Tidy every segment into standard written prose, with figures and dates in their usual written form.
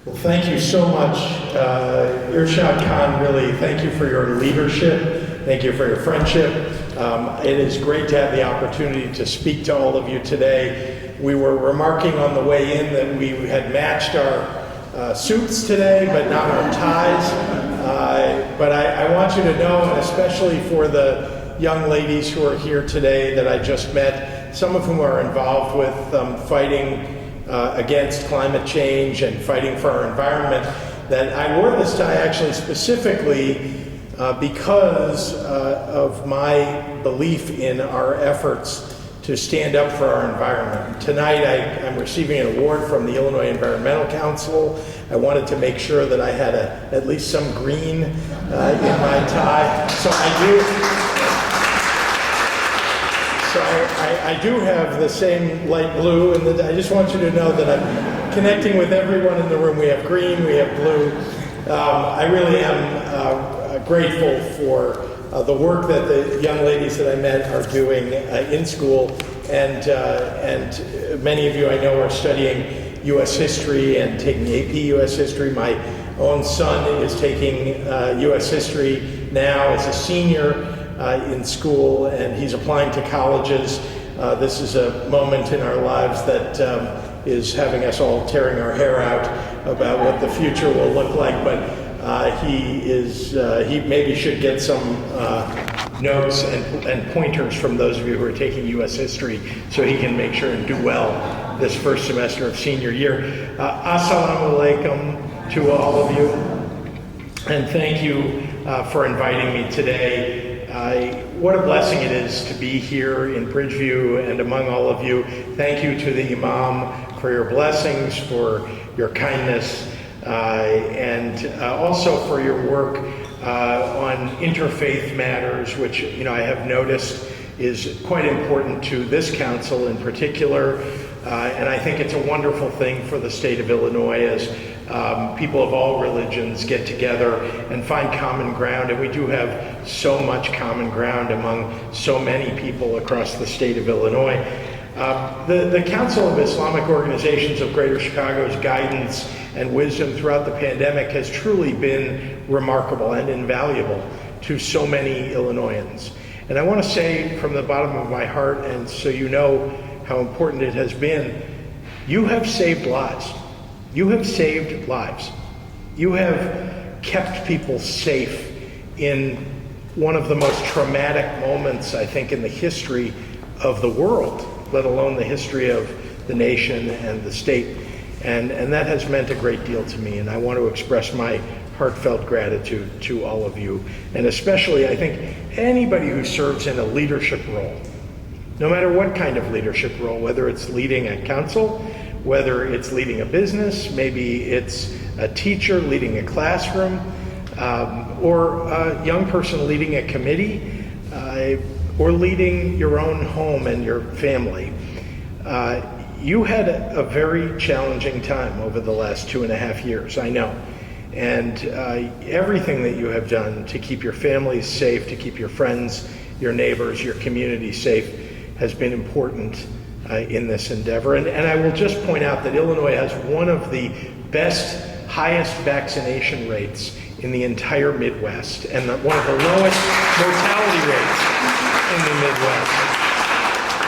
Well, thank you so much, Irshad Khan. Really, thank you for your leadership. Thank you for your friendship. It is great to have the opportunity to speak to all of you today. We were remarking on the way in that we had matched our suits today, but not our ties. But I want you to know, and especially for the young ladies who are here today that I just met, some of whom are involved with fighting against climate change and fighting for our environment, that I wore this tie actually specifically because of my belief in our efforts to stand up for our environment. Tonight I'm receiving an award from the Illinois Environmental Council. I wanted to make sure that I had at least some green in my tie. So I do have the same light blue, and I just want you to know that I'm connecting with everyone in the room. We have green, we have blue. I really am grateful for the work that the young ladies that I met are doing in school, and many of you I know are studying U.S. history and taking AP U.S. history. My own son is taking U.S. history now as a senior in school, and he's applying to colleges. This is a moment in our lives that is having us all tearing our hair out about what the future will look like, but he maybe should get some notes and pointers from those of you who are taking U.S. history so he can make sure and do well this first semester of senior year. Assalamu alaikum to all of you, and thank you for inviting me today. What a blessing it is to be here in Bridgeview and among all of you. Thank you to the Imam for your blessings, for your kindness, and also for your work on interfaith matters, which I have noticed is quite important to this council in particular. And I think it's a wonderful thing for the state of Illinois as people of all religions get together and find common ground. And we do have so much common ground among so many people across the state of Illinois. The Council of Islamic Organizations of Greater Chicago's guidance and wisdom throughout the pandemic has truly been remarkable and invaluable to so many Illinoisans. And I want to say from the bottom of my heart, and so you know how important it has been, you have saved lives. You have saved lives. You have kept people safe in one of the most traumatic moments, I think, in the history of the world, let alone the history of the nation and the state. And that has meant a great deal to me, and I want to express my heartfelt gratitude to all of you, and especially, I think, anybody who serves in a leadership role, no matter what kind of leadership role, whether it's leading a council, whether it's leading a business, maybe it's a teacher leading a classroom, or a young person leading a committee, or leading your own home and your family. You had a very challenging time over the last 2.5 years, I know. And everything that you have done to keep your families safe, to keep your friends, your neighbors, your community safe has been important in this endeavor. And I will just point out that Illinois has one of the best, highest vaccination rates in the entire Midwest, and one of the lowest mortality rates in the Midwest.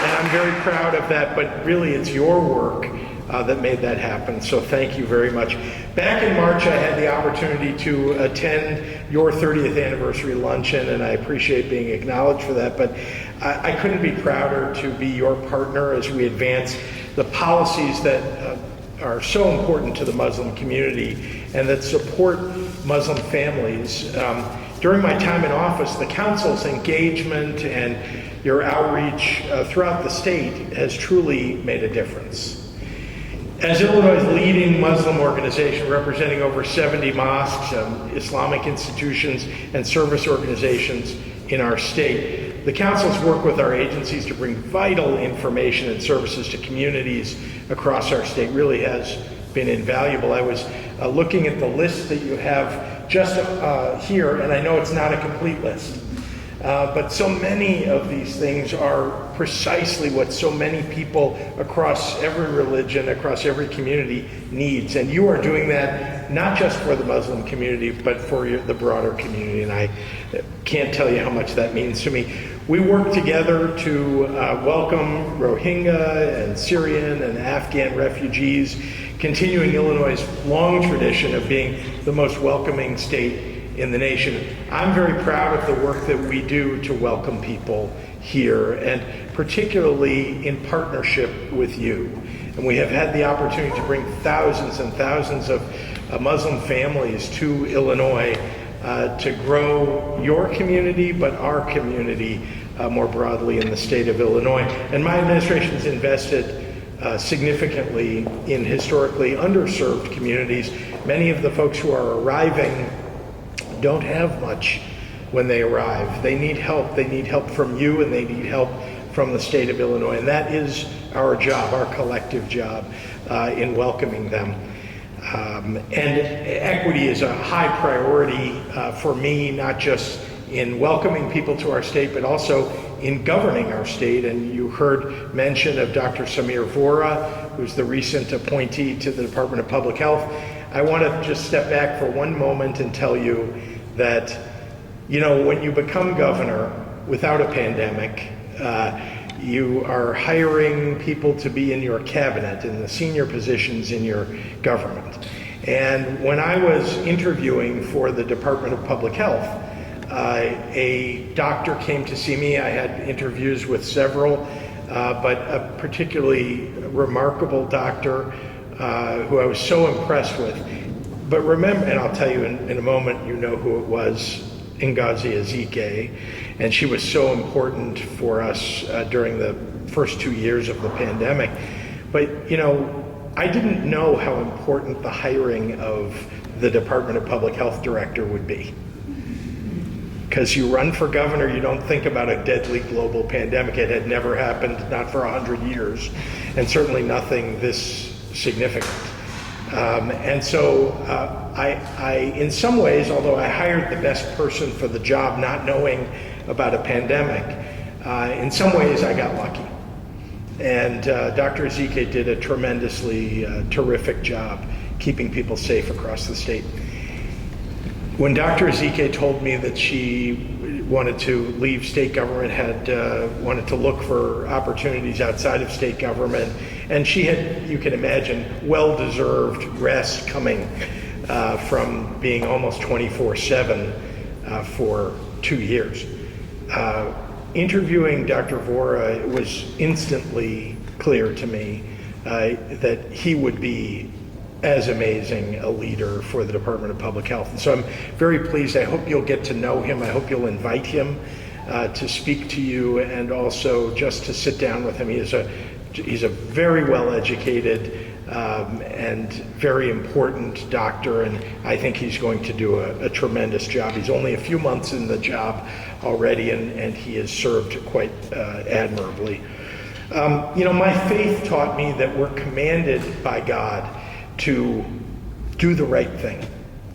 And I'm very proud of that, but really it's your work that made that happen, so thank you very much. Back in March, I had the opportunity to attend your 30th anniversary luncheon, and I appreciate being acknowledged for that, but I couldn't be prouder to be your partner as we advance the policies that are so important to the Muslim community and that support Muslim families. During my time in office, the council's engagement and your outreach throughout the state has truly made a difference. As Illinois' leading Muslim organization representing over 70 mosques, Islamic institutions, and service organizations in our state, the council's work with our agencies to bring vital information and services to communities across our state really has been invaluable. I was looking at the list that you have just here, and I know it's not a complete list, but so many of these things are precisely what so many people across every religion, across every community needs. And you are doing that not just for the Muslim community, but for the broader community. And I can't tell you how much that means to me. We work together to welcome Rohingya and Syrian and Afghan refugees, continuing Illinois' long tradition of being the most welcoming state in the nation. I'm very proud of the work that we do to welcome people here, and particularly in partnership with you. And we have had the opportunity to bring thousands and thousands of Muslim families to Illinois to grow your community, but our community more broadly in the state of Illinois. And my administration's invested significantly in historically underserved communities. Many of the folks who are arriving don't have much when they arrive. They need help. They need help from you, and they need help from the state of Illinois. And that is our job, our collective job in welcoming them. And equity is a high priority for me, not just in welcoming people to our state, but also in governing our state. And you heard mention of Dr. Samir Vora, who's the recent appointee to the Department of Public Health. I want to just step back for one moment and tell you that, when you become governor without a pandemic, you are hiring people to be in your cabinet, in the senior positions in your government. And when I was interviewing for the Department of Public Health, a doctor came to see me. I had interviews with several, but a particularly remarkable doctor who I was so impressed with. But remember, and I'll tell you in a moment, you know who it was, Ngozi Ezike, and she was so important for us during the first 2 years of the pandemic. But, I didn't know how important the hiring of the Department of Public Health director would be. Because you run for governor, you don't think about a deadly global pandemic. It had never happened, not for 100 years, and certainly nothing this significant. And so I, in some ways, although I hired the best person for the job, not knowing about a pandemic, in some ways I got lucky. And Dr. Ezike did a tremendously terrific job keeping people safe across the state. When Dr. Ezike told me that she wanted to leave state government, wanted to look for opportunities outside of state government, and she had, you can imagine, well-deserved rest coming from being almost 24/7 for 2 years. Interviewing Dr. Vora, it was instantly clear to me that he would be as amazing a leader for the Department of Public Health. And so I'm very pleased. I hope you'll get to know him. I hope you'll invite him to speak to you, and also just to sit down with him. He's a very well-educated and very important doctor, and I think he's going to do a tremendous job. He's only a few months in the job already, and he has served quite admirably. My faith taught me that we're commanded by God to do the right thing,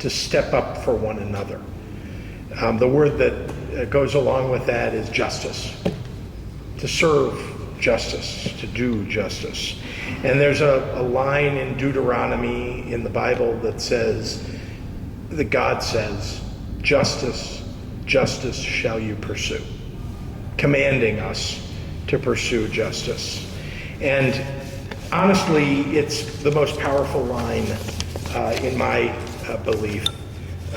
to step up for one another. The word that goes along with that is justice, to serve justice, to do justice. And there's a line in Deuteronomy in the Bible that says, that God says, justice, justice shall you pursue, commanding us to pursue justice. And honestly, it's the most powerful line in my belief,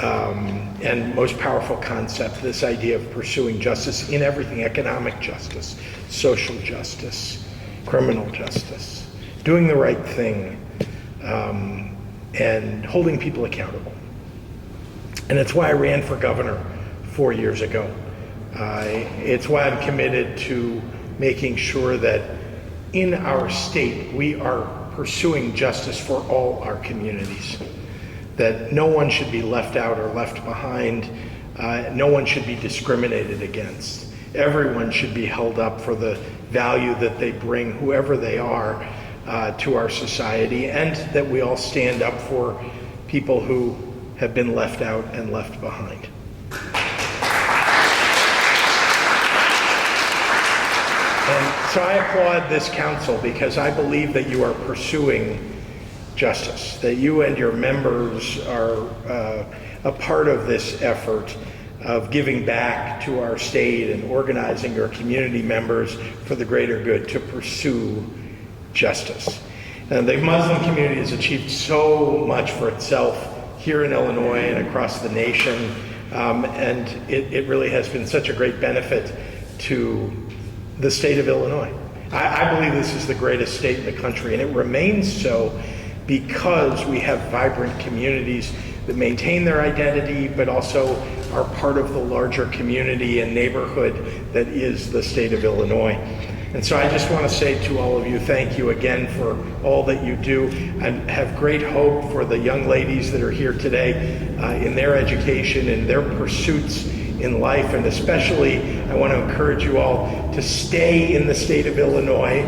and most powerful concept, this idea of pursuing justice in everything: economic justice, social justice, criminal justice, doing the right thing, and holding people accountable. And it's why I ran for governor 4 years ago. It's why I'm committed to making sure that in our state we are pursuing justice for all our communities, that no one should be left out or left behind, no one should be discriminated against. Everyone should be held up for the value that they bring, whoever they are, to our society, and that we all stand up for people who have been left out and left behind. And So I applaud this council because I believe that you are pursuing justice, that you and your members are a part of this effort of giving back to our state and organizing your community members for the greater good to pursue justice. And the Muslim community has achieved so much for itself here in Illinois and across the nation, and it really has been such a great benefit to the state of Illinois. I believe this is the greatest state in the country, and it remains so because we have vibrant communities that maintain their identity, but also are part of the larger community and neighborhood that is the state of Illinois. And so I just want to say to all of you, thank you again for all that you do. I have great hope for the young ladies that are here today in their education and their pursuits in life, and especially I want to encourage you all to stay in the state of Illinois.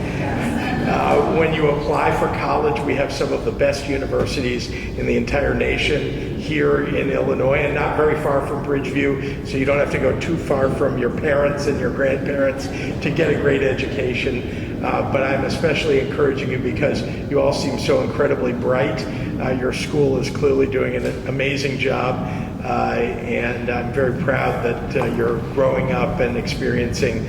When you apply for college, we have some of the best universities in the entire nation here in Illinois, and not very far from Bridgeview, so you don't have to go too far from your parents and your grandparents to get a great education. But I'm especially encouraging you because you all seem so incredibly bright. Your school is clearly doing an amazing job, and I'm very proud that you're growing up and experiencing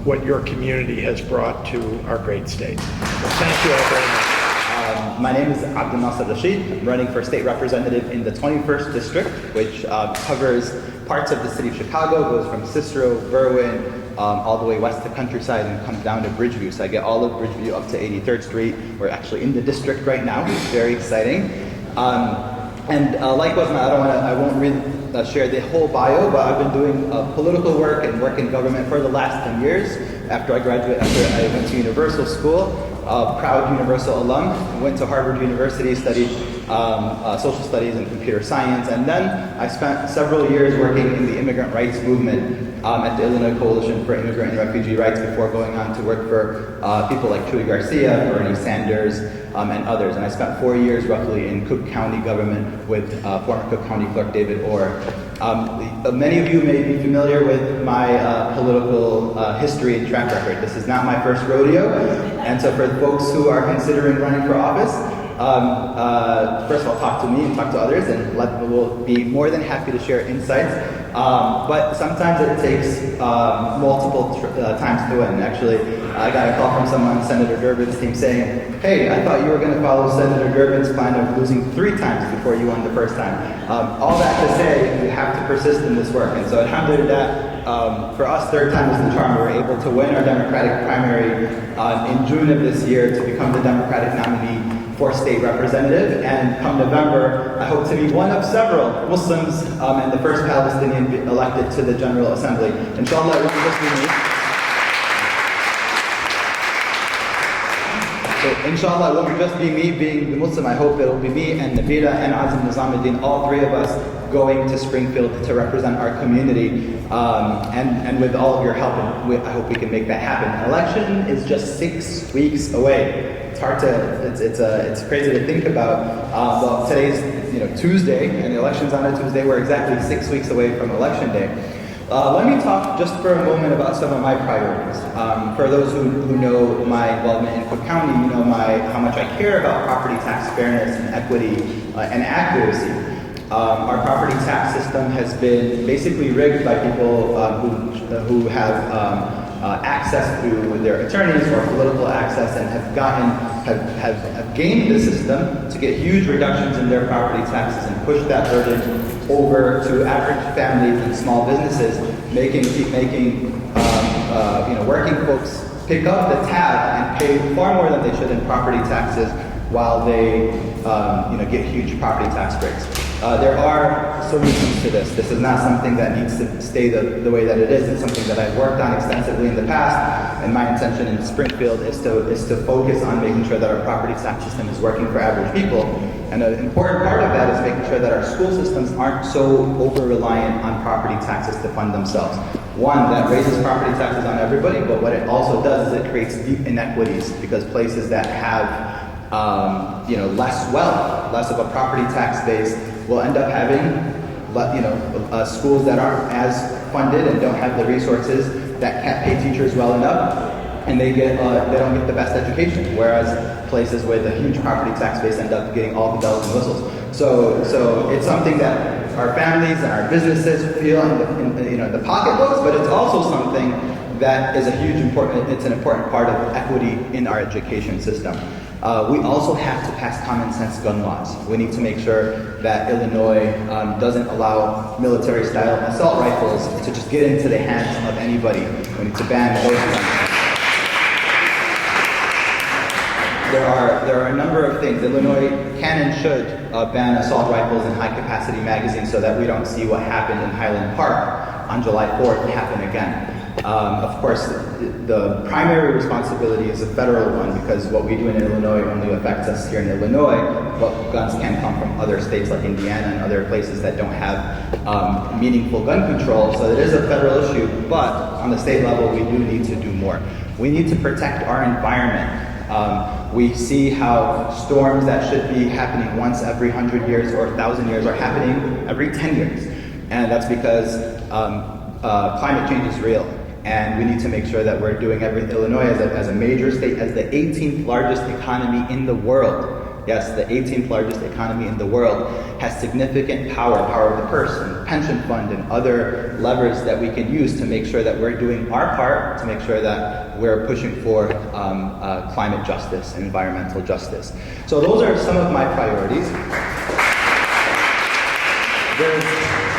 what your community has brought to our great state. So thank you all very much. My name is Abdul Nasser Rashid. I'm running for state representative in the 21st district, which covers parts of the city of Chicago, goes from Cicero, Berwyn, all the way west to Countryside and comes down to Bridgeview. So I get all of Bridgeview up to 83rd Street. We're actually in the district right now, which is very exciting. Like Wasma, I won't really share the whole bio, but I've been doing political work and work in government for the last 10 years. After I went to Universal School, proud Universal alum, went to Harvard University, studied social studies and computer science, and then I spent several years working in the immigrant rights movement at the Illinois Coalition for Immigrant and Refugee Rights before going on to work for people like Chuy Garcia, Bernie Sanders, and others. And I spent 4 years roughly in Cook County government with former Cook County Clerk David Orr. Many of you may be familiar with my political history and track record. This is not my first rodeo, and so for the folks who are considering running for office, first of all, talk to me and talk to others, and we'll be more than happy to share insights. But sometimes it takes multiple times to win. Actually, I got a call from someone on Senator Durbin's team saying, "Hey, I thought you were going to follow Senator Durbin's plan of losing 3 times before you won the first time." All that to say, you have to persist in this work. And so alhamdulillah, for us, third time is the charm. We were able to win our Democratic primary in June of this year to become the Democratic nominee for state representative, and come November, I hope to be one of several Muslims and the first Palestinian elected to the General Assembly. Inshallah, it won't just be me. So, inshallah, it won't just be me being the Muslim. I hope it'll be me and Nabila and Azim Nizamuddin, all 3 of us going to Springfield to represent our community, and with all of your help, I hope we can make that happen. An election is just 6 weeks away. It's hard to, it's crazy to think about. Well, today's Tuesday, and the election's on a Tuesday. We're exactly 6 weeks away from Election Day. Let me talk just for a moment about some of my priorities. For those who know my involvement in Cook County, you know how much I care about property tax fairness and equity and accuracy. Our property tax system has been basically rigged by people who have access through their attorneys or political access, and have gained the system to get huge reductions in their property taxes and push that burden over to average families and small businesses, making working folks pick up the tab and pay far more than they should in property taxes while they get huge property tax breaks. There are solutions to this. This is not something that needs to stay the way that it is. It's something that I've worked on extensively in the past, and my intention in Springfield is to focus on making sure that our property tax system is working for average people. And an important part of that is making sure that our school systems aren't so over-reliant on property taxes to fund themselves. One, that raises property taxes on everybody, but what it also does is it creates deep inequities, because places that have less wealth, less of a property tax base, will end up having schools that aren't as funded and don't have the resources, that can't pay teachers well enough, and they don't get the best education, whereas places with a huge property tax base end up getting all the bells and whistles. So it's something that our families and our businesses feel in the pocketbooks, but it's also something that is it's an important part of equity in our education system. We also have to pass common sense gun laws. We need to make sure that Illinois doesn't allow military-style assault rifles to just get into the hands of anybody. We need to ban those guns. There are a number of things. Illinois can and should ban assault rifles and high-capacity magazines so that we don't see what happened in Highland Park on July 4th happen again. Of course, the primary responsibility is a federal one, because what we do in Illinois only affects us here in Illinois, but guns can come from other states like Indiana and other places that don't have meaningful gun control. So it is a federal issue, but on the state level, we do need to do more. We need to protect our environment. We see how storms that should be happening once every 100 years or 1,000 years are happening every 10 years. And that's because climate change is real. And we need to make sure that we're doing everything. Illinois as a major state, as the 18th largest economy in the world. Yes, the 18th largest economy in the world has significant power of the purse and pension fund and other levers that we can use to make sure that we're doing our part to make sure that we're pushing for climate justice and environmental justice. So those are some of my priorities.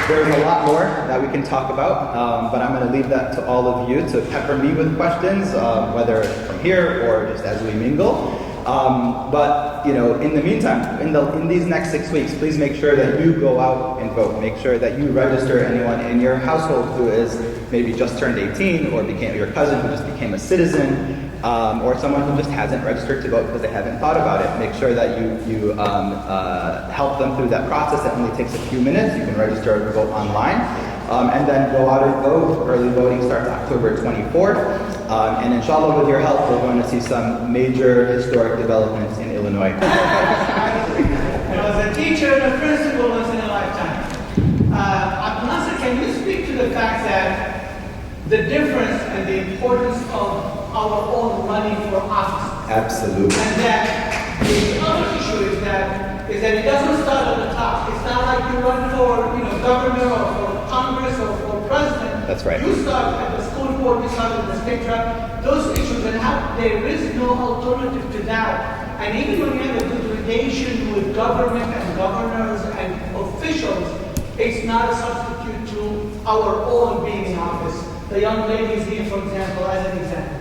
There's a lot more that we can talk about, but I'm going to leave that to all of you to pepper me with questions, whether from here or just as we mingle. But in the meantime, in these next 6 weeks, please make sure that you go out and vote. Make sure that you register anyone in your household who is maybe just turned 18, or became your cousin who just became a citizen, or someone who just hasn't registered to vote because they haven't thought about it. Make sure that you help them through that process. It only takes a few minutes. You can register to vote online. And then go out and vote. Early voting starts October 24th. And inshallah, with your help, we're going to see some major historic developments in Illinois. I was a teacher and a principal once in a lifetime. Abdulnasir, can you speak to the fact that the difference and the importance of our own running for office? Absolutely. And that the other issue is that it doesn't start at the top. It's not like you run for governor or for Congress or for president. That's right. You start at the school board, you start at the state rep. Those issues, and there is no alternative to that. And even when you have a degradation with government and governors and officials, it's not a substitute to our own being in office. The young lady is here, for example, as an example.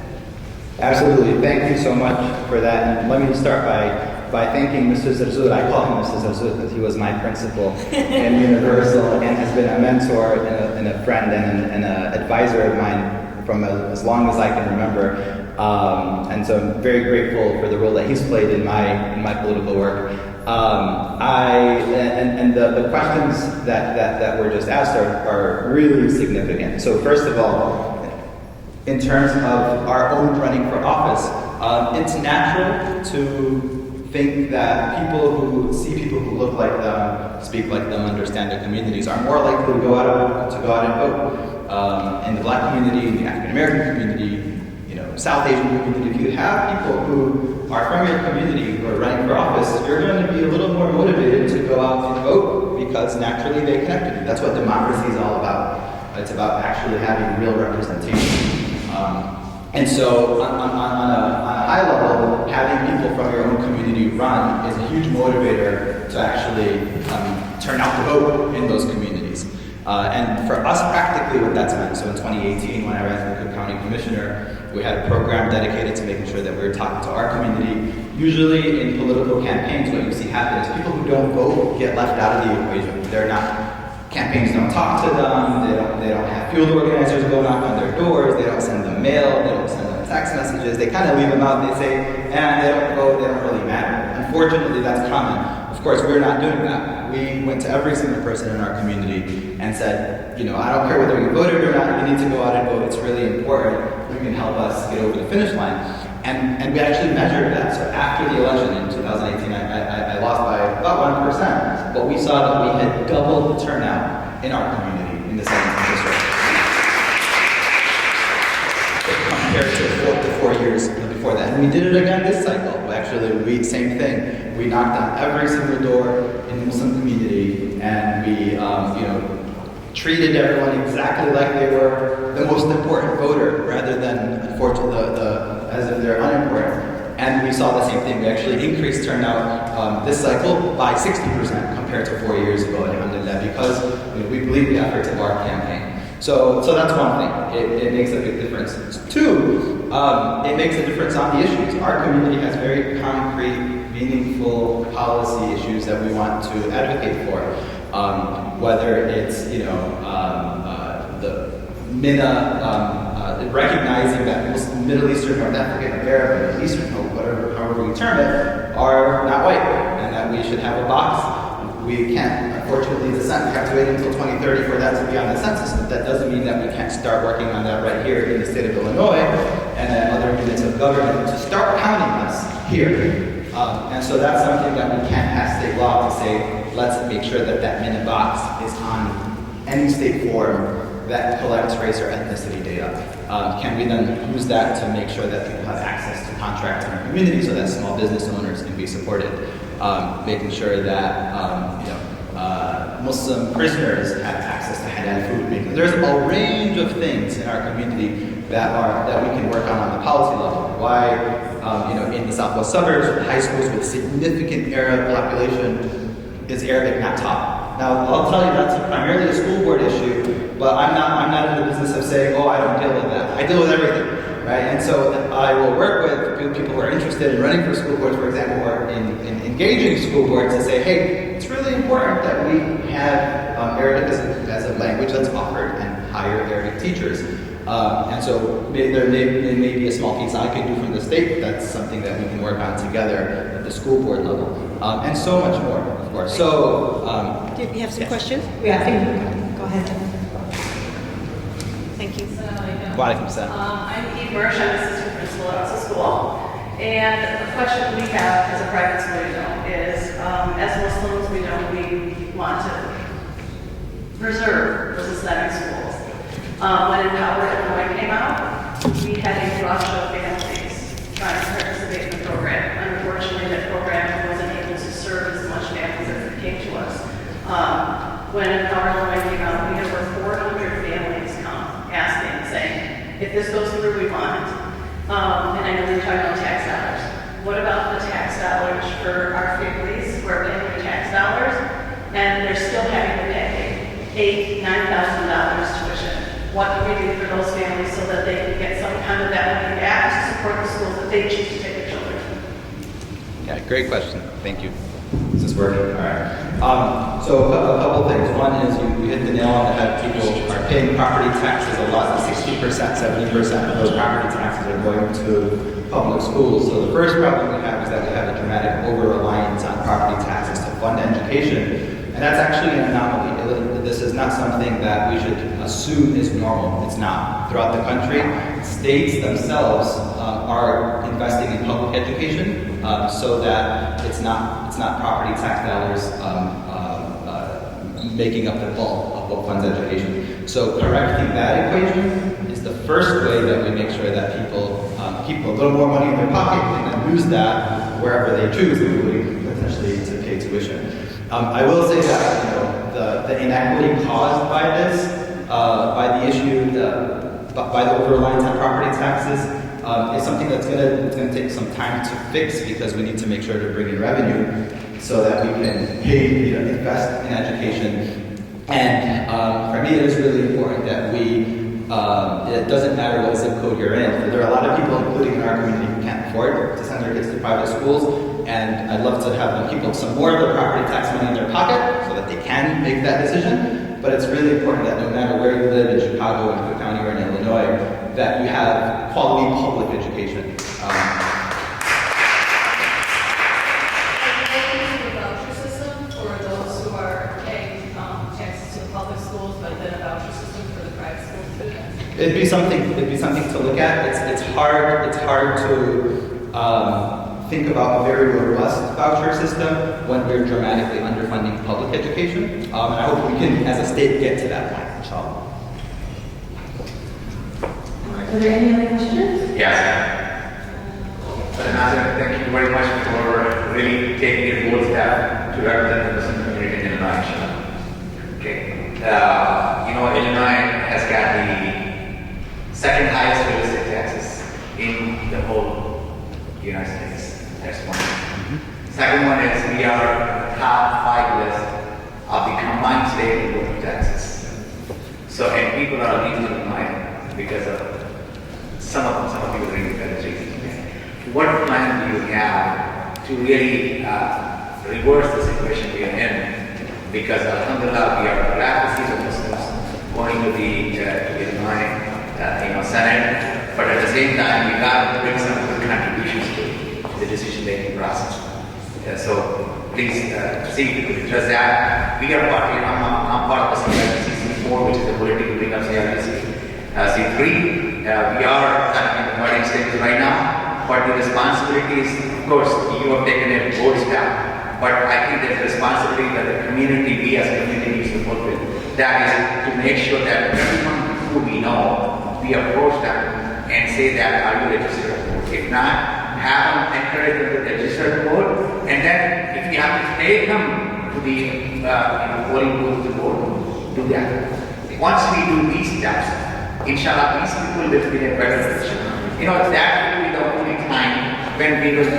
Absolutely. Thank you so much for that. And let me start by thanking Mr. Zerzur. I call him Mr. Zerzur because he was my principal in Universal and has been a mentor and a friend and an advisor of mine from as long as I can remember. And so I'm very grateful for the role that he's played in my political work. The questions that were just asked are really significant. So first of all, in terms of our own running for office, it's natural to think that people who look like them, speak like them, understand their communities are more likely to go out and vote. In the Black community, in the African American community, South Asian community, if you have people who are from your community who are running for office, you're going to be a little more motivated to go out and vote because naturally they connect with you. That's what democracy is all about. It's about actually having real representation. And so on a high level, having people from your own community run is a huge motivator to actually turn out to vote in those communities. And for us, practically what that's meant, so in 2018, when I ran for Cook County Commissioner, we had a program dedicated to making sure that we were talking to our community. Usually in political campaigns, what you see happen is people who don't vote get left out of the equation. Campaigns don't talk to them, they don't have field organizers go knock on their doors, they don't send them mail, they don't send them text messages, they kind of leave them out, they say, they don't vote, they don't really matter. Unfortunately, that's common. Of course, we're not doing that. We went to every single person in our community and said, I don't care whether you voted or not, you need to go out and vote, it's really important, you can help us get over the finish line. And we actually measured that. So after the election in 2018, I lost by about 1%. But we saw that we had doubled the turnout in our community in the 17th district compared to the 4 years before that. And we did it again this cycle. Actually, same thing. We knocked on every single door in the Muslim community, and we, treated everyone exactly like they were the most important voter, rather than, unfortunately, as if they're unimportant. And we saw the same thing. We actually increased turnout this cycle by 60% compared to 4 years ago, alhamdulillah, because we believe the efforts of our campaign. So that's one thing. It makes a big difference. Two, it makes a difference on the issues. Our community has very concrete, meaningful policy issues that we want to advocate for. Whether it's the MENA, recognizing that Middle Eastern, North African, Arab, Middle Eastern, however we term it, are not white, and that we should have a box. We can't, unfortunately, we have to wait until 2030 for that to be on the census, but that doesn't mean that we can't start working on that right here in the state of Illinois and then other units of government to start counting us here. And so that's something that we can't pass state law to say, let's make sure that that minute box is on any state form that collects race or ethnicity data. Can we then use that to make sure that people have access to contracts in our community so that small business owners can be supported? Making sure that Muslim prisoners have access to halal food. There's a range of things in our community that we can work on the policy level. Why, in the southwest suburbs, high schools with significant Arab population is Arabic not taught. Now, I'll tell you that's primarily a school board issue, but I'm not in the business of saying, oh, I don't deal with that. I deal with everything, right? And so I will work with people who are interested in running for school boards, for example, or in engaging school boards to say, hey, it's really important that we have Arabic as a language that's offered and hire Arabic teachers. And so there may be a small piece I can do from the state. That's something that we can work on together at the school board level. And so much more, of course. So, do you have some yes. questions? Yeah, I think, go ahead. Thank you. Walaikum salam. I'm Eve Mersh, I'm assistant principal at Elsa School. And the question we have as a private school, is as Muslims, we want to preserve those Islamic schools. When Empower Illinois came out, we had a rush of families trying to participate in the program. Unfortunately, that program wasn't able to serve as much families as it came to us. When Empower Illinois came out, we had over 400 families come asking, saying, if this goes through, we want it. And I know you're talking about tax dollars. What about the tax dollars for our families who are paying the tax dollars and they're still having to pay $8,000, $9,000 tuition? What can we do for those families so that they can get some kind of that money back to support the schools that they choose to take their children to? Yeah, great question. Thank you. Is this working? All right. So a couple things. One is you hit the nail on the head. People are paying property taxes a lot. 60%, 70% of those property taxes are going to public schools. So the first problem we have is that we have a dramatic over-reliance on property taxes to fund education. And that's actually an anomaly. This is not something that we should assume is normal. It's not. Throughout the country, states themselves are investing in public education so that it's not property tax dollars making up the bulk of what funds education. So correcting that equation is the first way that we make sure that people keep a little more money in their pocket and then use that wherever they choose, including potentially to pay tuition. I will say that the inequity caused by this, by the issue, by the over-reliance on property taxes, is something that's going to take some time to fix because we need to make sure to bring in revenue so that we can pay, invest in education. And for me, it is really important that it doesn't matter what zip code you're in. There are a lot of people, including in our community, who can't afford to send their kids to private schools. And I'd love to have people some more of their property tax money in their pocket so that they can make that decision. But it's really important that no matter where you live in Chicago, in Cook County, or in Illinois, that you have quality public education. Are you looking for a voucher system for those who are paying taxes to the public schools, but then a voucher system for the private school students? It'd be something to look at. It's hard to think about a very robust voucher system when we're dramatically underfunding public education. And I hope we can, as a state, get to that point, inshallah. Are there any other questions? Yes. Well, Nazir, thank you very much for really taking a bold step to represent the Muslim community in Illinois. Okay. Illinois has got the second highest real estate taxes in the whole United States. That's one. Second one is we are top 5 list of the combined state and local taxes. So, and people are leaving Illinois because of some people bring various reasons. What plan do you have to really reverse the situation we are in? Because alhamdulillah, we are glad to see the Muslims going to the Illinois Senate, but at the same time, we got to bring some good contributions to the decision-making process. So please see if you could address that. We are part, I'm part of the CRC4, which is the political wing of CRC. C3, we are kind of in the voting stage right now. But the responsibility is, of course, you have taken a bold step. But I think there's a responsibility that the community, we as a community, needs to fulfill. That is to make sure that everyone who we know, we approach them and say that, are you registered? If not, have them encourage them to register to vote. And then, if you have to take them to the polling booth to vote, do that. Once we do these steps, inshallah, these people will be in a better position. That will be the only time when we will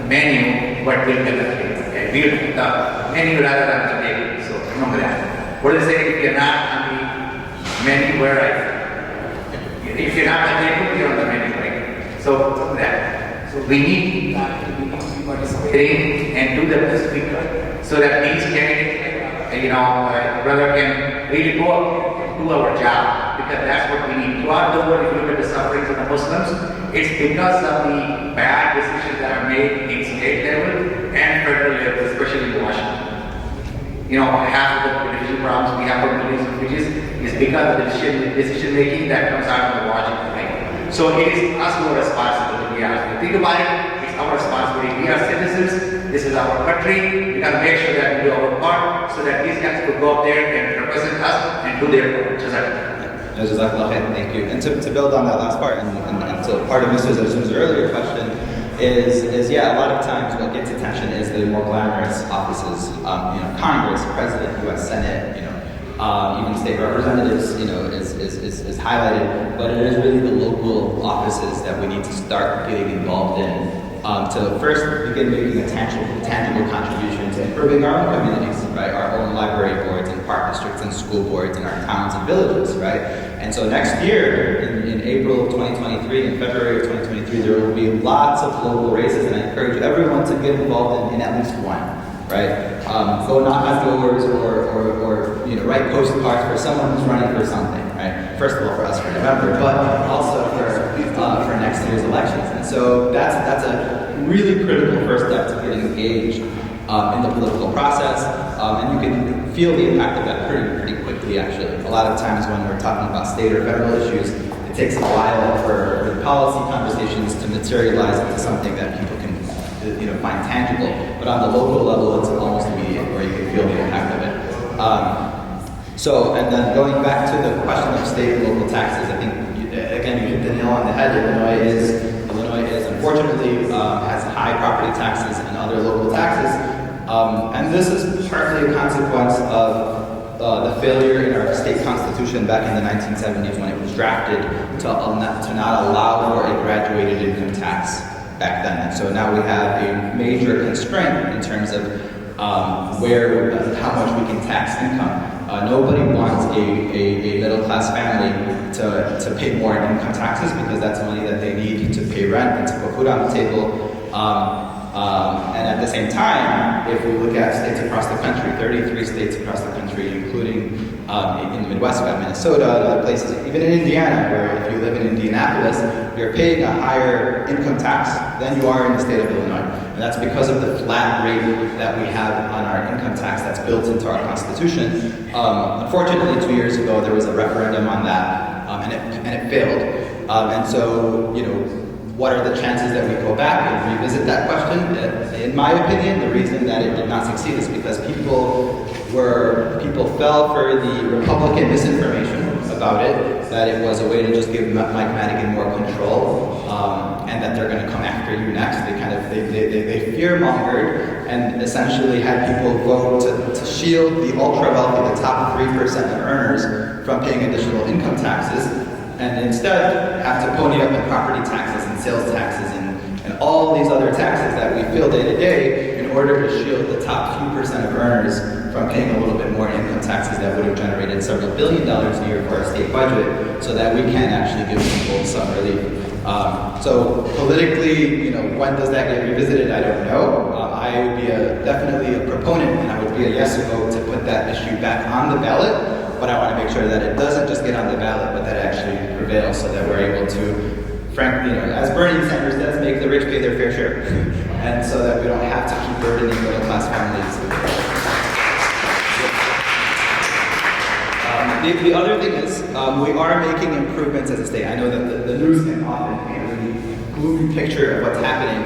menu what will be the table. Okay? We will put the menu rather than the table. So remember that. What is it if you're not on the menu if you're not on the table, you're on the menu, right? So that. So we need to participate and do the best we can so that these candidates, brother can really go do our job, because that's what we need. Throughout the world, if you look at the sufferings of the Muslims, it's because of the bad decisions that are made in state level and federal level, especially in Washington. Half of the religious problems we have with millions of refugees is because of the decision making that comes out of the Washington, right? So it is us who are responsible, to be honest. Think about it, it's our responsibility. We are citizens, this is our country, we got to make sure that we do our part so that these guys will go up there and represent us and do their part. Thank you. And to build on that last part, and to part of Mr. Zazum's earlier question, is a lot of times what gets attention is the more glamorous offices, Congress, President, U.S. Senate, even state representatives, is highlighted, but it is really the local offices that we need to start getting involved in to first begin making a tangible contribution to improving our own communities, right? Our own library boards and park districts and school boards in our towns and villages, right? And so next year, in April of 2023 and February of 2023, there will be lots of local races, and I encourage everyone to get involved in at least one, right? Go knock on doors or write postcards for someone who's running for something, right? First of all, for us for November, but also for next year's elections. And so that's a really critical first step to getting engaged in the political process, and you can feel the impact of that pretty quickly, actually. A lot of times when we're talking about state or federal issues, it takes a while for the policy conversations to materialize into something that people can find tangible. But on the local level, it's almost immediate, where you can feel the impact of it. And then going back to the question of state and local taxes, I think, again, you hit the nail on the head. Illinois is unfortunately has high property taxes and other local taxes, and this is partly a consequence of the failure in our state constitution back in the 1970s when it was drafted to not allow for a graduated income tax back then. And so now we have a major constraint in terms of how much we can tax income. Nobody wants a middle-class family to pay more in income taxes, because that's money that they need to pay rent and to put food on the table. And at the same time, if we look at states across the country, 33 states across the country, including in the Midwest, we've got Minnesota and other places, even in Indiana, where if you live in Indianapolis, you're paying a higher income tax than you are in the state of Illinois. And that's because of the flat rate that we have on our income tax that's built into our Constitution. Unfortunately, 2 years ago, there was a referendum on that, and it failed. And so, what are the chances that we go back and revisit that question? In my opinion, the reason that it did not succeed is because people fell for the Republican misinformation about it, that it was a way to just give Mike Madigan more control, and that they're going to come after you next. They fear-mongered and essentially had people vote to shield the ultra-wealthy, the top 3% of earners, from paying additional income taxes, and instead have to pony up in property taxes and sales taxes and all these other taxes that we feel day to day in order to shield the top few percent of earners from paying a little bit more income taxes that would have generated several $1 billion a year for our state budget, so that we can actually give people some relief. So politically, when does that get revisited? I don't know. I would be definitely a proponent, and I would be a yes vote to put that issue back on the ballot. But I want to make sure that it doesn't just get on the ballot, but that it actually prevails, so that we're able to, frankly, as Bernie Sanders says, make the rich pay their fair share, and so that we don't have to keep burdening middle-class families. The other thing is, we are making improvements as a state. I know that the news can often paint a really gloomy picture of what's happening,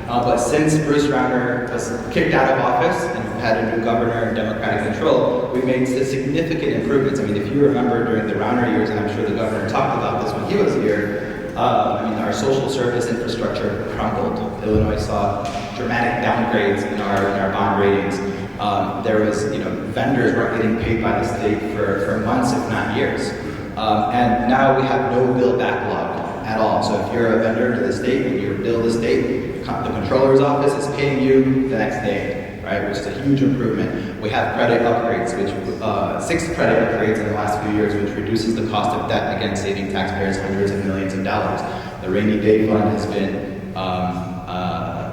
but since Bruce Rauner was kicked out of office and we've had a new governor and Democratic control, we've made significant improvements. I mean, if you remember during the Rauner years, and I'm sure the governor talked about this when he was here, our social service infrastructure crumbled. Illinois saw dramatic downgrades in our bond ratings. There was, vendors weren't getting paid by the state for months, if not years. And now we have no bill backlog at all. So if you're a vendor to the state and you bill the state, the controller's office is paying you the next day, right? Which is a huge improvement. We have credit upgrades, 6 credit upgrades in the last few years, which reduces the cost of debt, again, saving taxpayers hundreds of millions of dollars. The rainy day fund has been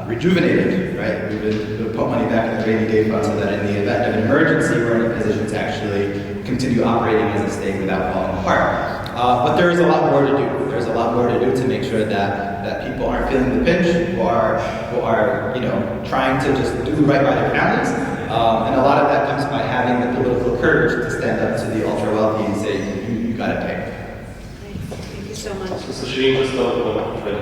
rejuvenated, right? We've put money back in the rainy day fund so that in the event of an emergency, we're in a position to actually continue operating as a state without falling apart. But there is a lot more to do. There's a lot more to do to make sure that people aren't feeling the pinch, who are trying to just do right by their families. And a lot of that comes by having the political courage to stand up to the ultra wealthy and say, you gotta pay. Thank you so much. Mr. Shireen, just a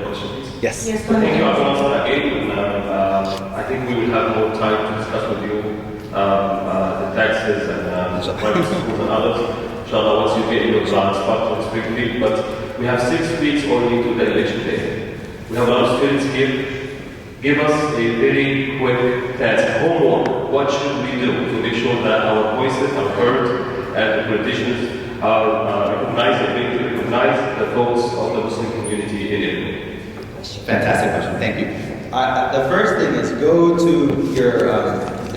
question, please. Yes. Yes, Thank you everyone again. I think we will have more time to discuss with you the taxes and the private schools and others. Inshallah, once you get your grants part of quickly. But we have 6 weeks already to the election day. We have a lot of students here. Give us a very quick task, homework. What should we do to make sure that our voices are heard and the politicians are recognized and made to recognize the votes of the Muslim community in Illinois? Fantastic question, thank you. The first thing is go to your,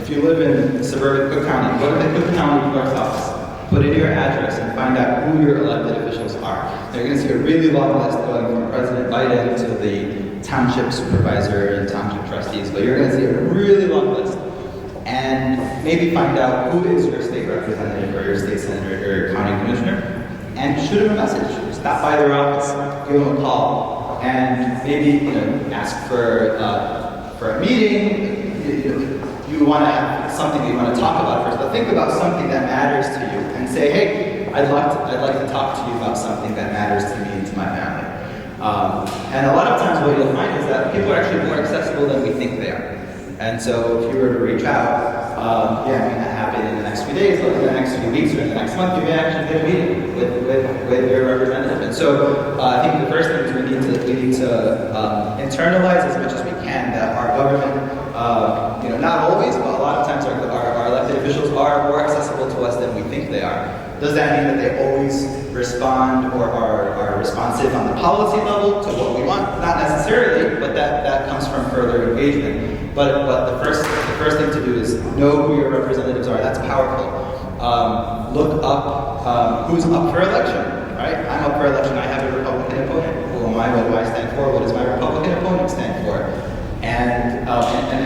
if you live in suburban Cook County, go to the Cook County clerk's office, put in your address and find out who your elected officials are. You're going to see a really long list going from President Biden to the township supervisor and township trustees, but you're going to see a really long list. And maybe find out who is your state representative or your state senator or your county commissioner, and shoot them a message. Stop by their office, give them a call, and maybe ask for a meeting. You want to have something that you want to talk about first, but think about something that matters to you, and say, hey, I'd like to talk to you about something that matters to me and to my family. And a lot of times what you'll find is that people are actually more accessible than we think they are. And so if you were to reach out, it may not happen in the next few days, but in the next few weeks or in the next month, you may actually get a meeting with your representative. And so I think the first thing is we need to internalize as much as we can that our government, not always, but a lot of times our elected officials are more accessible to us than we think they are. Does that mean that they always respond or are responsive on the policy level to what we want? Not necessarily, but that comes from further engagement. But the first thing to do is know who your representatives are. That's powerful. Look up who's up for election, right? I'm up for election. I have a Republican opponent. Who am I? What do I stand for? What does my Republican opponent stand for? And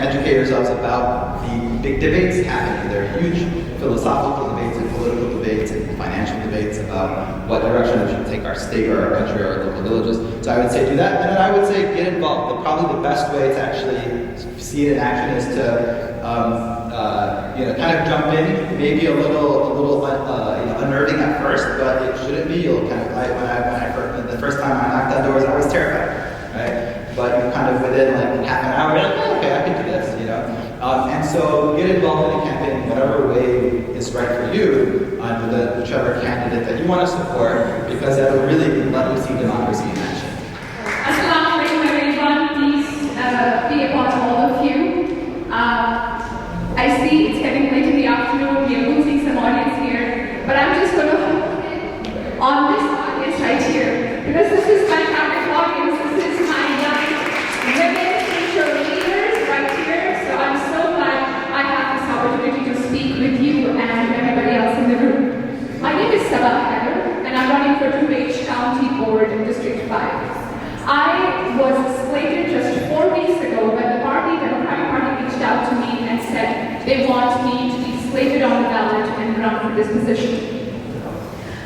educate yourselves about the big debates happening. There are huge philosophical debates and political debates and financial debates about what direction we should take our state or our country or our local villages. So I would say do that, and then I would say get involved. Probably the best way to actually see it in action is to kind of jump in. Maybe a little unnerving at first, but it shouldn't be. You'll kind of the first time I knocked on doors, I was terrified, right? But you kind of within like half an hour, you're like, oh, okay, I can do this, And so get involved in the campaign in whatever way is right for you under whichever candidate that you want to support, because that will really let you see democracy in action. Assalamu alaikum everyone, peace be upon all of you. I see it's getting late in the afternoon, we are losing some audience here, but I'm just going to on this audience right here, because this is my target audience, this is my young women future leaders right here, so I'm so glad I have this opportunity to speak with you and everybody else in the room. My name is Sabah Heather, and I'm running for 2H County Board in District 5. I was slated just 4 weeks ago when the Democratic Party reached out to me and said they want me to be slated on the ballot and run for this position.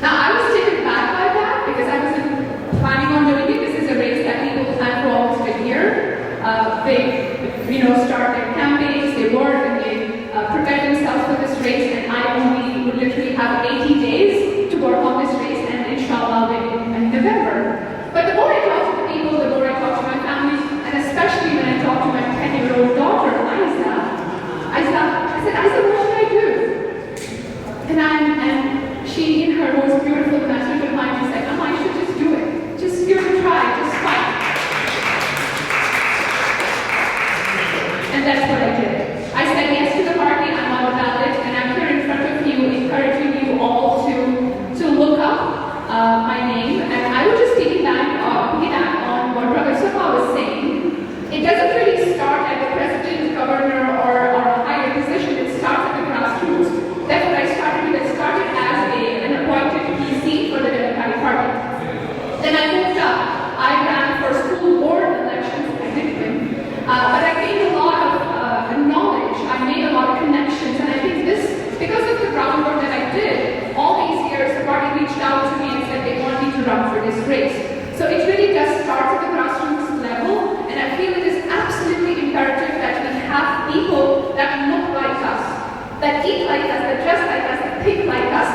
Now, I was taken back by that because I wasn't planning on doing it. This is a race that people plan for almost a year. They, start their campaigns, they work, and they prepare themselves for this race. And I only would literally have 80 days to work on this race, and inshallah, win in November. But the more I talk to the people, the more I talk to my family, and especially when I talk to my 10-year-old daughter, Isa, I said, Isa, what should I do? And she, in her most beautiful message of mine, she said, I should just do it. Just give it a try, just fight. And that's what I did. I said yes to the party, I'm on the ballot, and I'm here in front of you, encouraging you all to look up my name. And I would just piggyback on what Brother Sabah was saying. It doesn't really start at the president, governor, or a higher position. It starts at the grassroots. That's what I started with. I started as an appointed PC for the Democratic Party. Then I moved up. I ran for school board elections. I did win. But I gained a lot of knowledge. I made a lot of connections. And I think because of the groundwork that I did, all these years, the party reached out to me and said they want me to run for this race. So it really does start at the grassroots level. And I feel it is absolutely imperative that we have people that look like us, that eat like us, that dress like us, that think like us,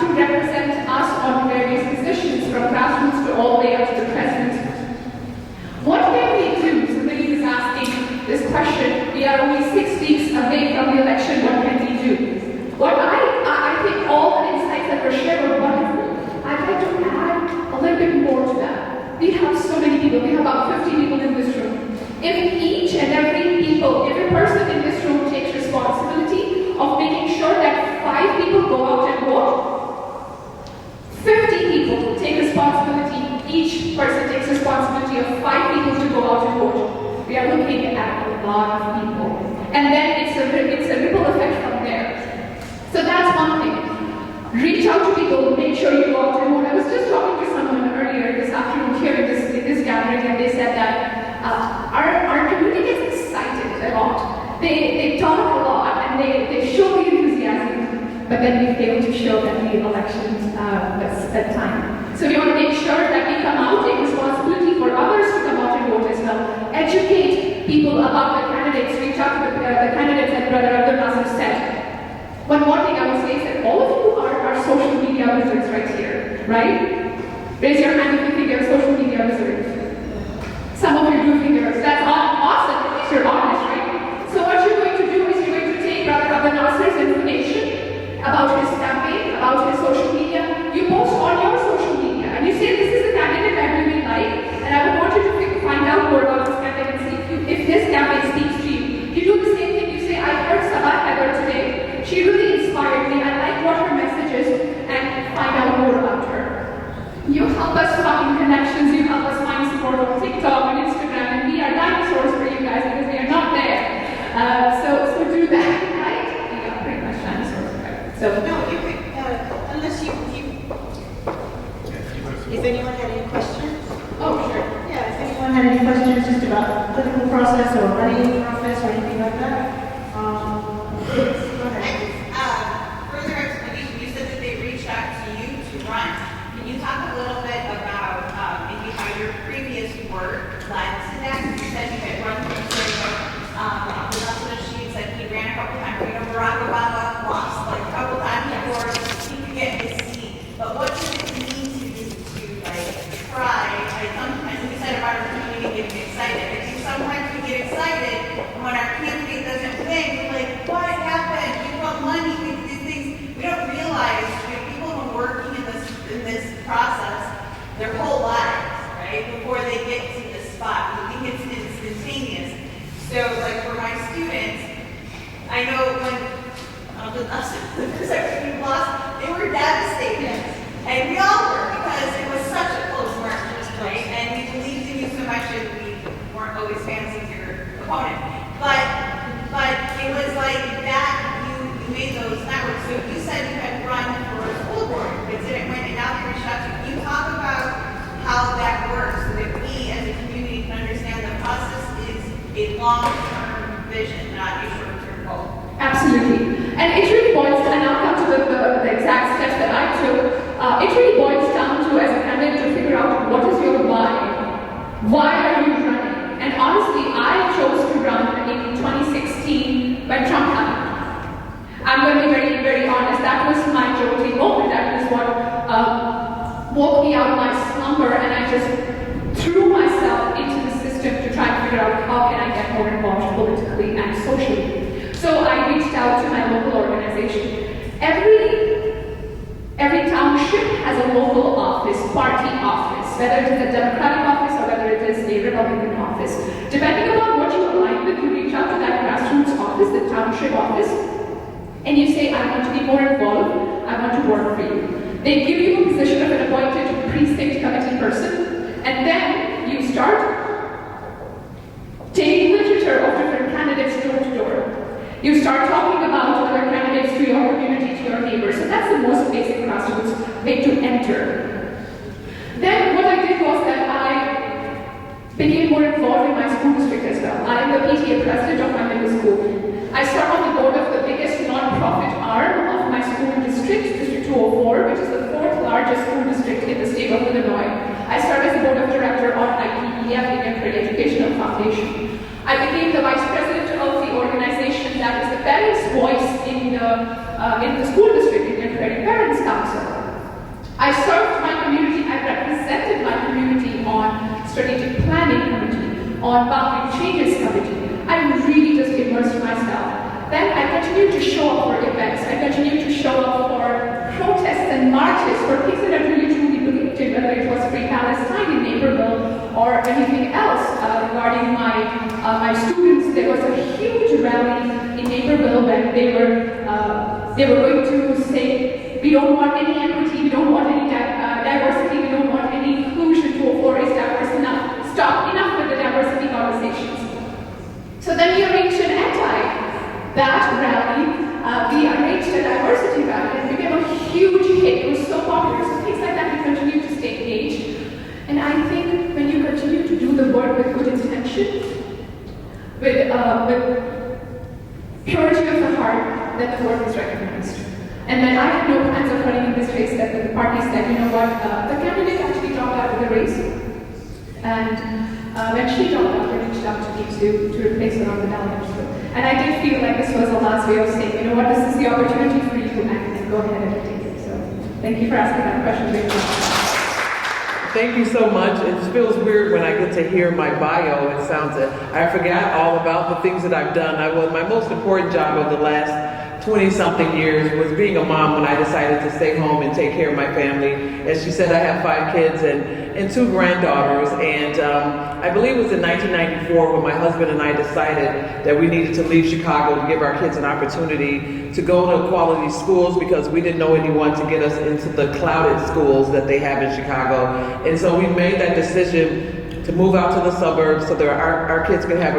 to represent us on various positions, from grassroots to all the way up to the president. What can we do? Somebody was asking this question. We are only 6 weeks away from the election. What can we do? What I think all the insights that were shared were wonderful. I'd like to add a little bit more to that. We have so many people. We have about 50 people in this room. If each and every person in this room takes responsibility of making sure that 5 people go out and vote, 50 people take responsibility, each person takes responsibility of 5 people to go out and vote. We are looking at a lot of people. And then it's a ripple effect from there. So that's one thing. Reach out to people, make sure you go out and vote. I was just talking to someone earlier this afternoon here in this gathering, and they said that our community gets excited a lot. They talk a lot and they show the enthusiasm, but then we fail to show that the election was at time. So we want to make sure that we come out, take responsibility for others to come out and vote as well. Educate people about the candidates, reach out to the candidates that Brother Abdul Nasser said. One more thing I would say is that all of you are social media wizards right here, right? Raise your hand if you think you're social media wizards. Some of you do think you're, that's awesome, at least you're honest, right? So what you're going to do is you're going to take Brother Abdul Nasser's information about his campaign, about his social media, you post on your social media, and you say, this is the candidate I really like, and I would want you to find out more about this campaign and see if this campaign speaks to you. You do the same thing, you say, I heard Sabah Heather today. She really inspired me. I like what her message is, and find out more about her. You help us find connections, you help us find support on TikTok and Instagram, and we are dinosaurs for you guys because we are not there. So do that, right? We are pretty much dinosaurs, right? So no, you could, unless you. If anyone had any questions? Oh, sure. Yeah, if anyone had any questions just about the political process or running process or anything like that, please. Further explanation, you said that they reached out to you to run. Can you talk a little bit about maybe how your previous work led to that? You said you had run for the she said he ran a couple times. Barack Obama lost like a couple times before he could get his seat. But what does it mean to you to like try? Like sometimes we said about our community getting excited. I think sometimes we get excited when our So you said you had run for a school board, but didn't win, and now they reached out to you. Can you talk about how that works so that we as a community can understand the process is a long-term vision, not a short-term goal? Absolutely. And it really boils down, and I'll come to the exact steps that I took. It really boils down to, as a candidate, to figure out what is your why. Why are you running? And honestly, I chose to run in 2016 when Trump happened. I'm going to be very, very honest. That was my jolting moment. That was what woke me out of my slumber, and I just threw myself into the system to try and figure out how can I get more involved politically and socially. So I reached out to my local organization. Every township has a local office, party office, whether it is a Democratic office or whether it is a Republican office. Depending upon what you align with, you reach out to that grassroots office, the township office, and you say, I want to be more involved, I want to work for you. They give you a position of an appointed precinct committee person, and then you start taking literature of different candidates door to door. You start talking about other candidates to your community, to your neighbors, and that's the most basic grassroots way to enter. Then what I did was that I became more involved in my school district as well. I am the PTA president of my middle school. I serve on the board of the biggest non-profit arm of my school district, District 204, which is the fourth largest school district in the state of Illinois. I serve as the board of director on IPEF, Indian Credit Educational Foundation. I became the vice president of the organization that is the parents' voice in the school district, Indian Credit Parents Council. I served my community, I represented my community on strategic planning committee, on boundary changes committee. I really just immersed myself. Then I continued to show up for events. I continued to show up for protests and marches for things that I really truly believed in, whether it was Free Palestine in Naperville or anything else regarding my students. There was a huge rally in Naperville when they were going to say, we don't want any equity, we don't want any diversity, we don't want any inclusion. 204 is diverse enough. Stop, enough with the diversity conversations. So then we arranged an that rally, we arranged a diversity rally, and it became a huge hit. It was so popular, so things like that, we continued to stay engaged. And I think when you continue to do the work with good intention, with purity of the heart, then the work is recognized. And then I had no plans of running in this race, that the party said, you know what, the candidate actually dropped out of the race. And when she dropped out, they reached out to me to replace her on the ballot. And I did feel like this was a last way of saying, you know what, this is the opportunity for you to act, and go ahead and take it. So thank you for asking that question very much. Thank you so much. It feels weird when I get to hear my bio. It sounds I forgot all about the things that I've done. My most important job of the last 20-something years was being a mom when I decided to stay home and take care of my family. As she said, I have 5 kids and 2 granddaughters. And I believe it was in 1994 when my husband and I decided that we needed to leave Chicago to give our kids an opportunity to go to quality schools, because we didn't know anyone to get us into the clouded schools that they have in Chicago. And so we made that decision to move out to the suburbs so that our kids could have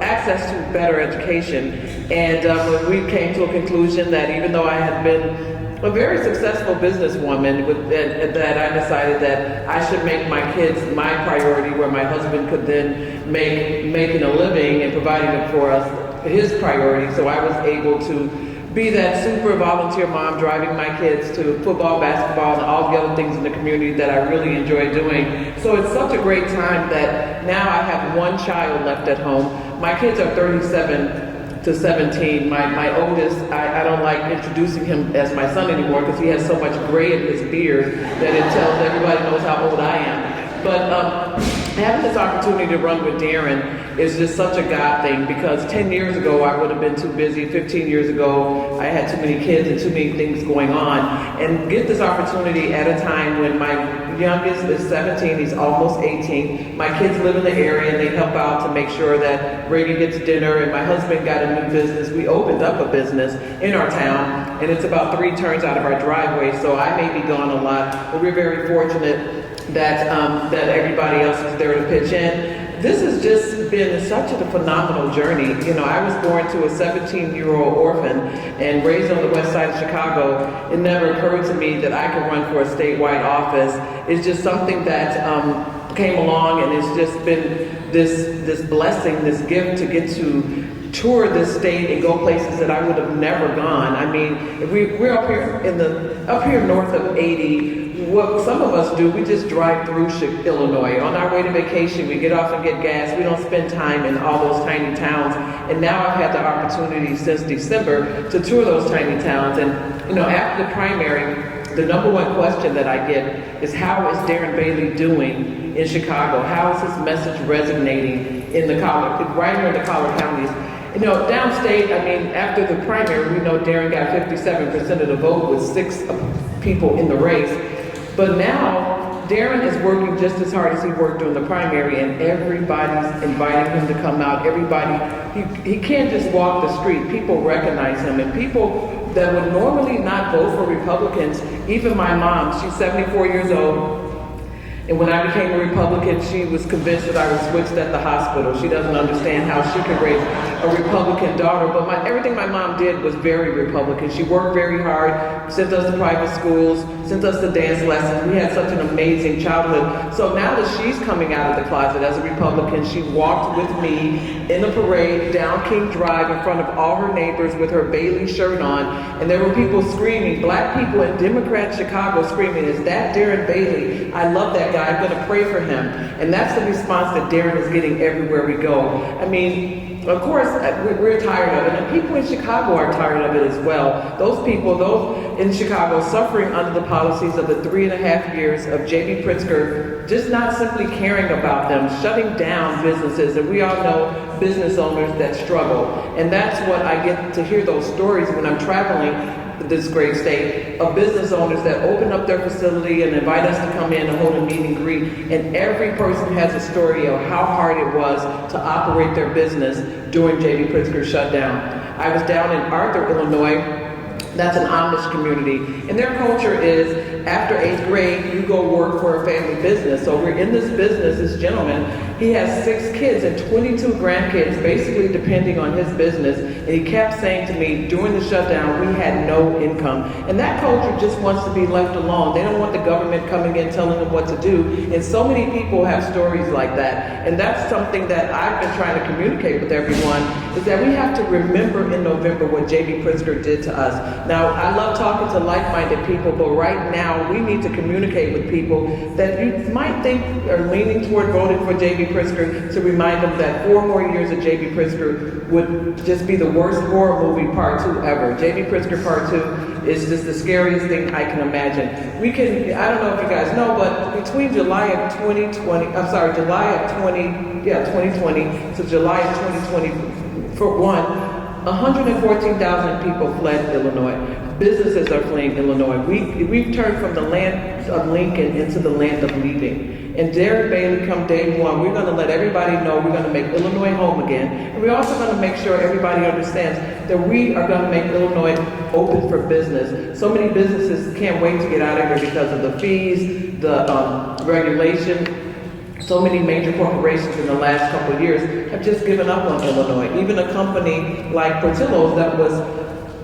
access to better education. And when we came to a conclusion that even though I had been a very successful businesswoman, that I decided that I should make my kids my priority, where my husband could then making a living and providing it for us his priority. So I was able to be that super volunteer mom, driving my kids to football, basketball, and all the other things in the community that I really enjoy doing. So it's such a great time that now I have 1 child left at home. My kids are 37 to 17. My oldest, I don't like introducing him as my son anymore because he has so much gray in his beard that it tells everybody knows how old I am. But having this opportunity to run with Darren is just such a God thing, because 10 years ago I would have been too busy. 15 years ago I had too many kids and too many things going on. And get this opportunity at a time when my youngest is 17, he's almost 18. My kids live in the area and they help out to make sure that Brady gets dinner, and my husband got a new business. We opened up a business in our town, and it's about 3 turns out of our driveway, so I may be gone a lot, but we're very fortunate that everybody else is there to pitch in. this has just been such a phenomenal journey. You know, I was born to a 17-year-old orphan and raised on the west side of Chicago. It never occurred to me that I could run for a statewide office. It's just something that came along, and it's just been this blessing, this gift to get to tour this state and go places that I would have never gone. I mean, if we're up here north of 80. What some of us do, we just drive through Illinois. On our way to vacation, we get off and get gas. We don't spend time in all those tiny towns. And now I've had the opportunity since December to tour those tiny towns. And, you know, after the primary, the number one question that I get is, how is Darren Bailey doing in Chicago? How is his message resonating in the right here in the Collar counties? You know, downstate, I mean, after the primary, we know Darren got 57% of the vote with 6 people in the race. But now, Darren is working just as hard as he worked during the primary, and everybody's inviting him to come out. He can't just walk the street. People recognize him, and people that would normally not vote for Republicans, even my mom, she's 74 years old. And when I became a Republican, she was convinced that I was switched at the hospital. She doesn't understand how she could raise a Republican daughter. But everything my mom did was very Republican. She worked very hard, sent us to private schools, sent us to dance lessons. We had such an amazing childhood. So now that she's coming out of the closet as a Republican, she walked with me in a parade down King Drive in front of all her neighbors with her Bailey shirt on. And there were people screaming, black people in Democrat Chicago screaming, "Is that Darren Bailey? I love that guy. I'm going to pray for him." And that's the response that Darren is getting everywhere we go. I mean, of course, we're tired of it, and people in Chicago are tired of it as well. Those people, those in Chicago suffering under the policies of the 3.5 years of J.B. Pritzker, just not simply caring about them, shutting down businesses, and we all know business owners that struggle. And that's what I get to hear those stories when I'm traveling this great state, of business owners that open up their facility and invite us to come in and hold a meet and greet, and every person has a story of how hard it was to operate their business during J.B. Pritzker's shutdown. I was down in Arthur, Illinois. That's an Amish community, and their culture is, after 8th grade, you go work for a family business. So we're in this business, this gentleman, he has 6 kids and 22 grandkids, basically depending on his business, and he kept saying to me, during the shutdown, we had no income. And that culture just wants to be left alone. They don't want the government coming in telling them what to do, and so many people have stories like that. And that's something that I've been trying to communicate with everyone, is that we have to remember in November what J.B. Pritzker did to us. Now, I love talking to like-minded people, but right now we need to communicate with people that you might think are leaning toward voting for J.B. Pritzker, to remind them that 4 more years of J.B. Pritzker would just be the worst horror movie Part 2 ever. J.B. Pritzker Part 2 is just the scariest thing I can imagine. I don't know if you guys know, but between July of 2020 to July of 2020, for one, 114,000 people fled Illinois. Businesses are fleeing Illinois. We've turned from the land of Lincoln into the land of leaving. And Darren Bailey, come day one, we're going to let everybody know we're going to make Illinois home again. And we're also going to make sure everybody understands that we are going to make Illinois open for business. So many businesses can't wait to get out of here because of the fees, the regulation. So many major corporations in the last couple of years have just given up on Illinois. Even a company like Portillo's that was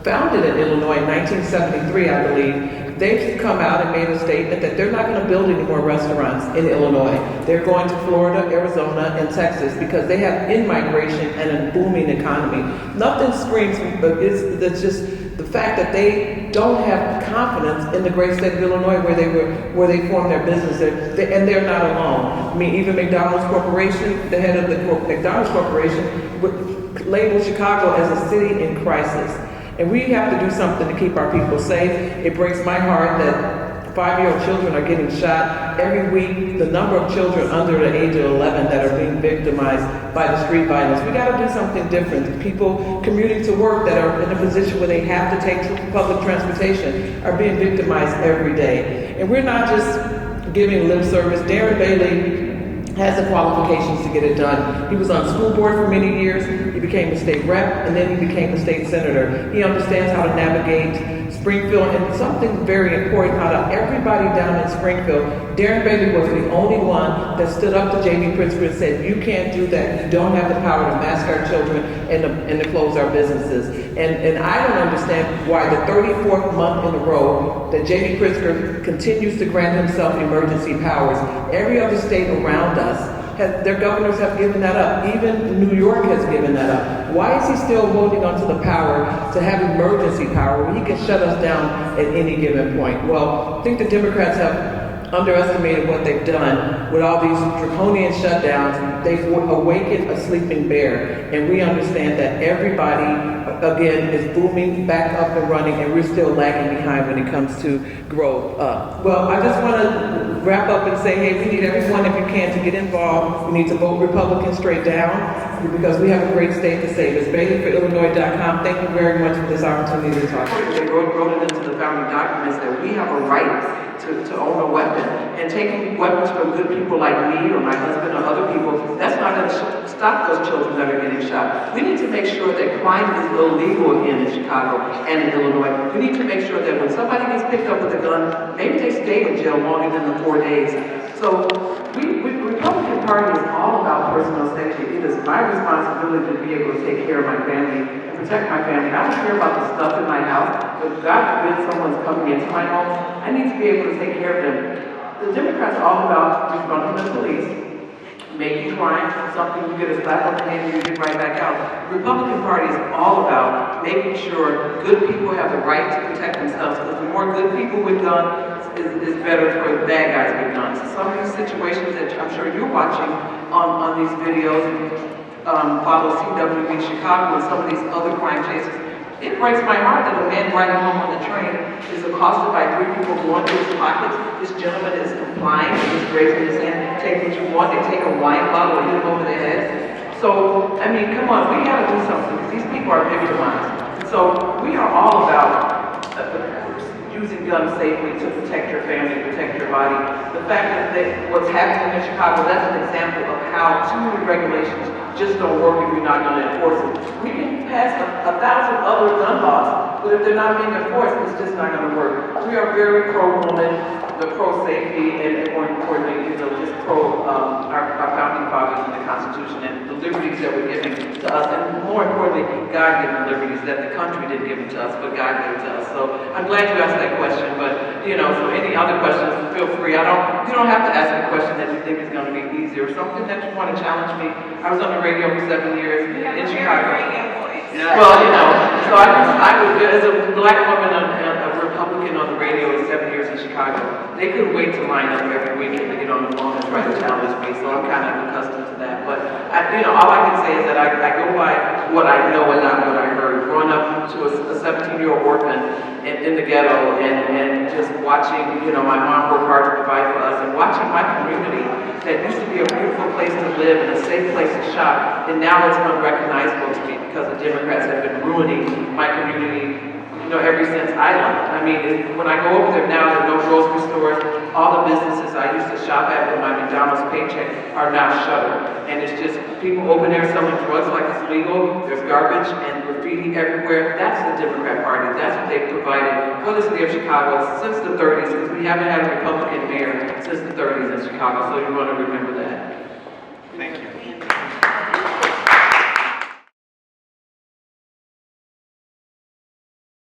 founded in Illinois in 1973, I believe, they've come out and made a statement that they're not going to build any more restaurants in Illinois. They're going to Florida, Arizona, and Texas because they have in-migration and a booming economy. Nothing screams, but it's just the fact that they don't have confidence in the great state of Illinois where they formed their business, and they're not alone. I mean, even McDonald's Corporation, the head of the McDonald's Corporation, would label Chicago as a city in crisis. And we have to do something to keep our people safe. It breaks my heart that 5-year-old children are getting shot every week. The number of children under the age of 11 that are being victimized by the street violence. We got to do something different. People commuting to work that are in a position where they have to take public transportation are being victimized every day. And we're not just giving lip service. Darren Bailey has the qualifications to get it done. He was on school board for many years. he became a state rep, and then he became a state senator. He understands how to navigate Springfield, and something very important out of everybody down in Springfield, Darren Bailey was the only one that stood up to J.B. Pritzker and said, you can't do that. You don't have the power to mask our children and to close our businesses. And I don't understand why the 34th month in a row that J.B. Pritzker continues to grant himself emergency powers. Every other state around us, their governors have given that up. Even New York has given that up. Why is he still holding on to the power to have emergency power when he can shut us down at any given point? Well, I think the Democrats have underestimated what they've done with all these draconian shutdowns. They've awakened a sleeping bear, and we understand that everybody, again, is booming back up and running, and we're still lagging behind when it comes to growth. Well, I just want to wrap up and say, hey, we need everyone, if you can, to get involved. We need to vote Republican straight down, because we have a great state to save. It's BaileyForIllinois.com. Thank you very much for this opportunity to talk. They wrote it into the founding documents that we have a right to own a weapon. And taking weapons from good people like me or my husband or other people, that's not going to stop those children that are getting shot. We need to make sure that crime is illegal in Chicago and in Illinois. We need to make sure that when somebody gets picked up with a gun, maybe they stay in jail longer than the 4 days. So the Republican Party is all about personal safety. It is my responsibility to be able to take care of my family and protect my family. I don't care about the stuff in my house. If God forbid someone's coming into my home, I need to be able to take care of them. The Democrats are all about defunding the police, making crime something you get a slap on the hand and you get right back out. The Republican Party is all about making sure good people have the right to protect themselves, because the more good people with guns is better for bad guys with guns. Some of these situations that I'm sure you're watching on these videos, follow CWB Chicago and some of these other crime chases, it breaks my heart that a man riding home on the train is accosted by 3 people going through his pockets. This gentleman is complying, he's raising his hand, take what you want, they take a wine bottle and hit him over the head. So, I mean, come on, we gotta do something, because these people are victimized. So, we are all about using guns safely to protect your family, protect your body. The fact that what's happening in Chicago, that's an example of how too many regulations just don't work if you're not going to enforce them. We can pass 1,000 other gun laws, but if they're not being enforced, it's just not going to work. We are very pro-woman, the pro-safety, and more importantly, just pro our founding fathers and the Constitution and the liberties that were given to us, and more importantly, God-given liberties that the country didn't give to us, but God gave to us. So I'm glad you asked that question, but so any other questions, feel free. You don't have to ask a question that you think is going to be easy or something that you want to challenge me. I was on the radio for 7 years in Chicago. Well, so I was as a black woman, a Republican on the radio for 7 years in Chicago. They couldn't wait to line up every weekend to get on the phone and try to challenge me, so I'm kind of accustomed to that. But all I can say is that I go by what I know and not what I heard. Growing up to a 17-year-old orphan in the ghetto and just watching, my mom work hard to provide for us, and watching my community that used to be a beautiful place to live and a safe place to shop, and now it's unrecognizable to me because the Democrats have been ruining my community, ever since I left. I mean, when I go over there now, there are no grocery stores. All the businesses I used to shop at with my McDonald's paycheck are now shuttered. And it's just people over there selling drugs like it's legal. There's garbage and graffiti everywhere. That's the Democrat Party. That's what they've provided for the city of Chicago since the 30s, because we haven't had a Republican mayor since the 30s in Chicago, so you want to remember that.